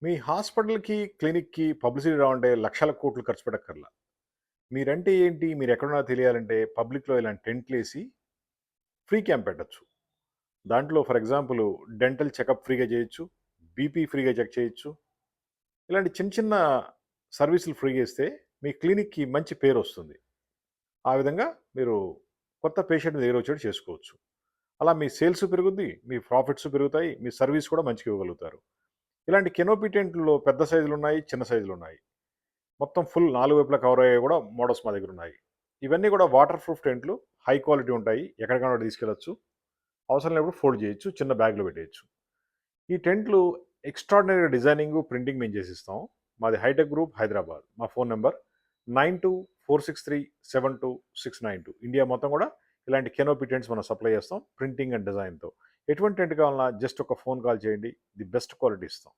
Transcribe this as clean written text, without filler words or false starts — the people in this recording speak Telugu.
మీ హాస్పిటల్‌కి, క్లినిక్‌కి పబ్లిసిటీ రావాలంటే లక్షల కోట్లు ఖర్చు పెట్టక్కర్లా. మీరంటే ఏంటి? మీరెక్కడున్నారో తెలియాలంటే పబ్లిక్‌లో ఇలాంటి టెంట్లేసి ఫ్రీ క్యాంప్ పెట్టొచ్చు. దాంట్లో ఫర్ ఎగ్జాంపుల్ డెంటల్ చెకప్ ఫ్రీగా జేయొచ్చు. బీపీ ఫ్రీగా చెక్ చేయొచ్చు. ఇలాంటి చిన్న చిన్న సర్వీసులు ఫ్రీగా ఇస్తే మీ క్లినిక్‌కి మంచి పేరొస్తుంది. ఆ విధంగా మీరు కొత్త పేషెంట్ మీ దగ్గరొచ్చేటట్టు చేసుకోవచ్చు. అలా మీ సేల్స్ పెరుగుద్ది. మీ ప్రాఫిట్స్ పెరుగుతాయి. మీ సర్వీస్ కూడా మంచిగా ఇవ్వగలుగుతారు. ఇలాంటి కెనోపి టెంట్‌లో పెద్ద సైజులున్నాయి. చిన్న సైజులున్నాయి. మొత్తం ఫుల్ 4 వైపులా కవర్ అయ్యేవి కూడా మోడల్స్ మా దగ్గరున్నాయి. ఇవన్నీ కూడా వాటర్ ప్రూఫ్ టెంట్లు. హై క్వాలిటీ ఉంటాయి. ఎక్కడికైనా కూడా తీసుకెళ్ళొచ్చు. అవసరం లేనప్పుడు ఫోల్డ్ చేయొచ్చు. చిన్న బ్యాగ్‌లో పెట్టేయొచ్చు. ఈ టెంట్లు ఎక్స్ట్రార్డినరీ డిజైనింగు, ప్రింటింగ్ మేము చేసిస్తాం. మాది హైటెక్ గ్రూప్ హైదరాబాద్. మా ఫోన్ నంబర్ 9246372692. ఇండియా మొత్తం కూడా ఇలాంటి కెనోపి టెంట్స్ మనం సప్లై చేస్తాం. ప్రింటింగ్ అండ్ డిజైన్‌తో. ఎటువంటి టెంట్ కావాలన్నా జస్ట్ ఒక ఫోన్ కాల్ చేయండి. ది బెస్ట్ క్వాలిటీ ఇస్తాం.